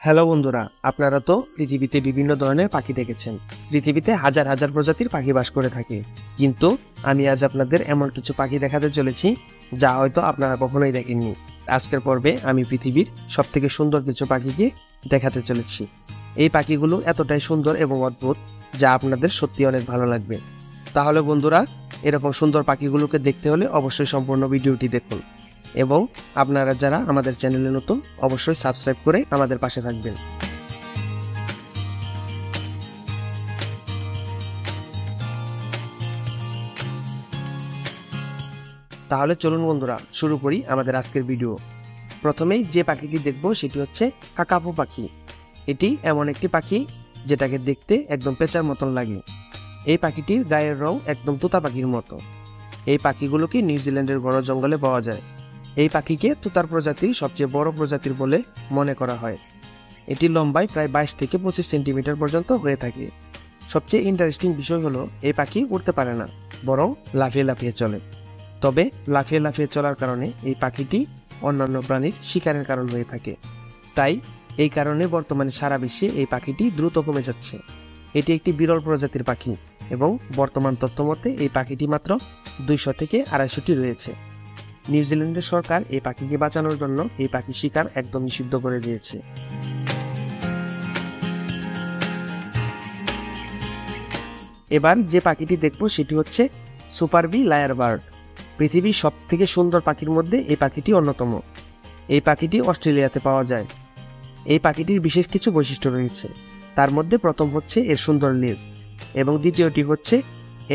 Hello বন্ধুরা, আপনারা তো পৃথিবীতে বিভিন্ন ধরনের পাখি দেখেছেন। পৃথিবীতে হাজার হাজার প্রজাতির পাখি বাস করে থাকে, কিন্তু আমি আজ আপনাদের এমন কিছু পাখি দেখাতে চলেছি যা হয়তো আপনারা কখনোই দেখেননি। আজকের পর্বে আমি পৃথিবীর সবথেকে সুন্দর কিছু পাখিকে দেখাতে চলেছি। এই পাখিগুলো এতটাই সুন্দর এবং অদ্ভুত যা আপনাদের সত্যি অনেক ভালো লাগবে। তাহলে বন্ধুরা, এরকম সুন্দর পাখিগুলোকে দেখতে হলে অবশ্যই সম্পূর্ণ ভিডিওটি দেখুন, এবং আপনারা যারা আমাদের চ্যানেলে নতুন অবশ্যই সাবস্ক্রাইব করে আমাদের পাশে থাকবেন। তাহলে চলুন বন্ধুরা, শুরু করি আমাদের আজকের ভিডিও। প্রথমেই যে পাখিটি দেখব সেটি হচ্ছে কাকাপো পাখি। এটি এমন একটি পাখি যেটাকে দেখতে একদম পেঁচার মতন লাগে। এই পাখিটির গায়ের রং একদম তোতা পাখির মতো। এই পাখিগুলোকে নিউজিল্যান্ডের ঘন জঙ্গলে পাওয়া যায়। এই পাখিকে তোতার প্রজাতির সবচেয়ে বড় প্রজাতির বলে মনে করা হয়। এটি লম্বায় প্রায় 22 থেকে 25 সেন্টিমিটার পর্যন্ত হয়ে থাকে। সবচেয়ে ইন্টারেস্টিং বিষয় হলো এই পাখি উড়তে পারে না, বরং লাফিয়ে লাফিয়ে চলে। তবে লাফিয়ে লাফিয়ে চলার কারণে এই পাখিটি অন্যান্য প্রাণীর শিকারের কারণ হয়ে থাকে। তাই এই কারণে বর্তমানে সারা বিশ্বে এই পাখিটি দ্রুত কমে যাচ্ছে। এটি একটি বিরল প্রজাতির পাখি এবং বর্তমান তথ্যমতে এই পাখিটি মাত্র 200 থেকে 250টি রয়েছে। নিউজিল্যান্ডের সরকার এই পাখিকে বাঁচানোর জন্য এই পাখি শিকার একদম নিষিদ্ধ করে দিয়েছে। এবার যে পাখিটি দেখব সেটি হচ্ছে সুপারবি লায়ার বার্ড। পৃথিবীর সব থেকে সুন্দর পাখির মধ্যে এই পাখিটি অন্যতম। এই পাখিটি অস্ট্রেলিয়াতে পাওয়া যায়। এই পাখিটির বিশেষ কিছু বৈশিষ্ট্য রয়েছে। তার মধ্যে প্রথম হচ্ছে এর সুন্দর লেজ, এবং দ্বিতীয়টি হচ্ছে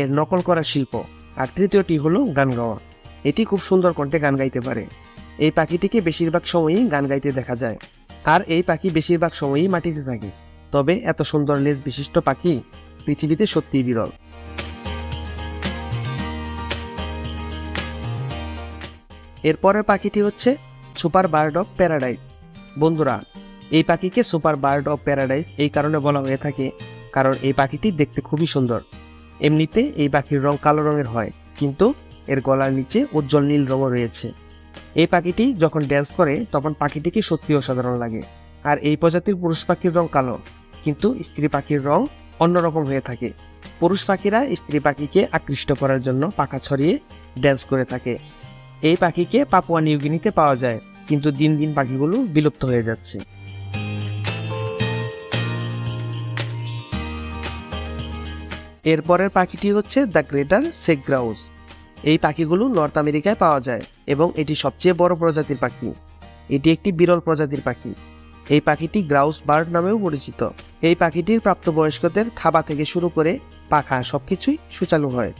এর নকল করা শিল্প, আর তৃতীয়টি হলো গান গাওয়া। এটি খুব সুন্দর কণ্ঠে গান গাইতে পারে। এই পাখিটিকে বেশিরভাগ সময়ই গান গাইতে দেখা যায়, আর এই পাখি বেশিরভাগ সময়ই মাটিতে থাকে। তবে এত সুন্দর লেজ বিশিষ্ট পাখি পৃথিবীতে সত্যিই বিরল। এরপরের পাখিটি হচ্ছে সুপার বার্ড অফ প্যারাডাইস। বন্ধুরা, এই পাখিকে সুপার বার্ড অফ প্যারাডাইস এই কারণে বলা হয়ে থাকে কারণ এই পাখিটি দেখতে খুবই সুন্দর। এমনিতে এই পাখির রং কালো রঙের হয়, কিন্তু এর গলার নিচে উজ্জ্বল নীল রঙও রয়েছে। এই পাখিটি যখন ড্যান্স করে তখন পাখিটিকে সত্যি অসাধারণ লাগে। আর এই প্রজাতির পুরুষ পাখির রং কালো, কিন্তু স্ত্রী পাখির রং অন্যরকম হয়ে থাকে। পুরুষ পাখিরা স্ত্রী পাখিকে আকৃষ্ট করার জন্য পাখা ছড়িয়ে ড্যান্স করে থাকে। এই পাখিকে পাপুয়া নিউগিনিতে পাওয়া যায়, কিন্তু দিন দিন পাখিগুলো বিলুপ্ত হয়ে যাচ্ছে। এরপরের পাখিটি হচ্ছে দ্য গ্রেটার সেক গ্রাউস। এই পাখিগুলো নর্থ আমেরিকায় পাওয়া যায় এবং এটি সবচেয়ে বড় প্রজাতির পাখি। এটি একটি বিরল প্রজাতির পাখি। এই পাখিটি গ্রাউস বার্ড নামেও পরিচিত। এই পাখিটির প্রাপ্তবয়স্কদের থাবা থেকে শুরু করে পাখা সবকিছুই সুচালু হয়।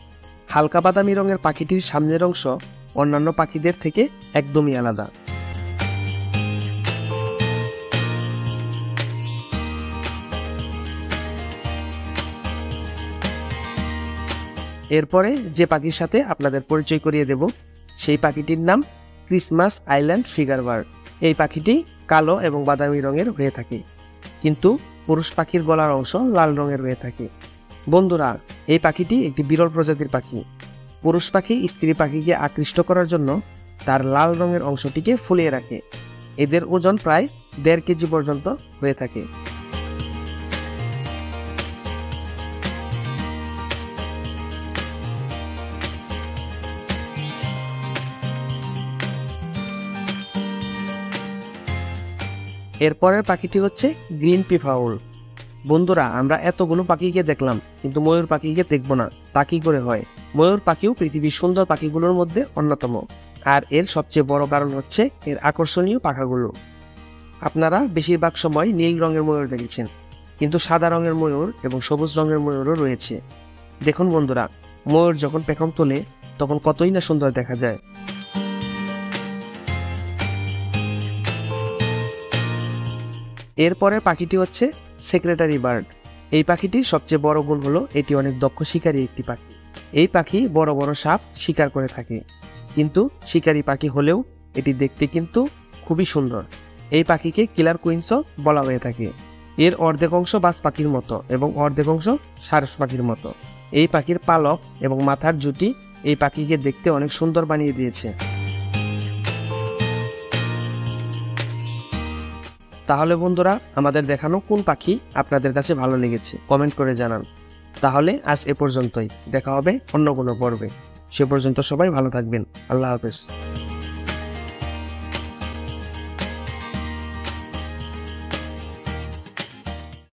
হালকা বাদামি রঙের পাখিটির সামনের অংশ অন্যান্য পাখিদের থেকে একদমই আলাদা। এরপরে যে পাখির সাথে আপনাদের পরিচয় করিয়ে দেব সেই পাখিটির নাম ক্রিসমাস আইল্যান্ড ফিগার বার্ড। এই পাখিটি কালো এবং বাদামি রঙের হয়ে থাকে, কিন্তু পুরুষ পাখির গলার অংশ লাল রঙের হয়ে থাকে। বন্ধুরা, এই পাখিটি একটি বিরল প্রজাতির পাখি। পুরুষ পাখি স্ত্রী পাখিকে আকৃষ্ট করার জন্য তার লাল রঙের অংশটিকে ফুলিয়ে রাখে। এদের ওজন প্রায় 1.5 কেজি পর্যন্ত হয়ে থাকে। এরপরের পাখিটি হচ্ছে গ্রিন পিফাউল। বন্ধুরা, আমরা এতগুলো পাখিকে দেখলাম, কিন্তু ময়ূর পাখিকে দেখব না, তা কি করে হয়? ময়ূর পাখিও পৃথিবীর সুন্দর পাখিগুলোর মধ্যে অন্যতম, আর এর সবচেয়ে বড় কারণ হচ্ছে এর আকর্ষণীয় পাখাগুলো। আপনারা বেশিরভাগ সময় নীল রঙের ময়ূর দেখেছেন, কিন্তু সাদা রঙের ময়ূর এবং সবুজ রঙের ময়ূরও রয়েছে। দেখুন বন্ধুরা, ময়ূর যখন পেখম তোলে তখন কতই না সুন্দর দেখা যায়। এরপরের পাখিটি হচ্ছে সেক্রেটারি বার্ড। এই পাখিটির সবচেয়ে বড় গুণ হলো এটি অনেক দক্ষ শিকারী একটি পাখি। এই পাখি বড় বড় সাপ শিকার করে থাকে, কিন্তু শিকারী পাখি হলেও এটি দেখতে কিন্তু খুবই সুন্দর। এই পাখিকে কিলার কুইন্সও বলা হয়ে থাকে। এর অর্ধেক অংশ বাজ পাখির মতো এবং অর্ধেক অংশ সারস পাখির মতো। এই পাখির পালক এবং মাথার জুটি এই পাখিকে দেখতে অনেক সুন্দর বানিয়ে দিয়েছে। তাহলে বন্ধুরা, আমাদের দেখানো কোন পাখি আপনাদের কাছে ভালো লেগেছে কমেন্ট করে জানান। তাহলে আজ এ পর্যন্তই, দেখা হবে অন্য কোনো পর্বে। সে পর্যন্ত সবাই ভালো থাকবেন। আল্লাহ হাফেজ।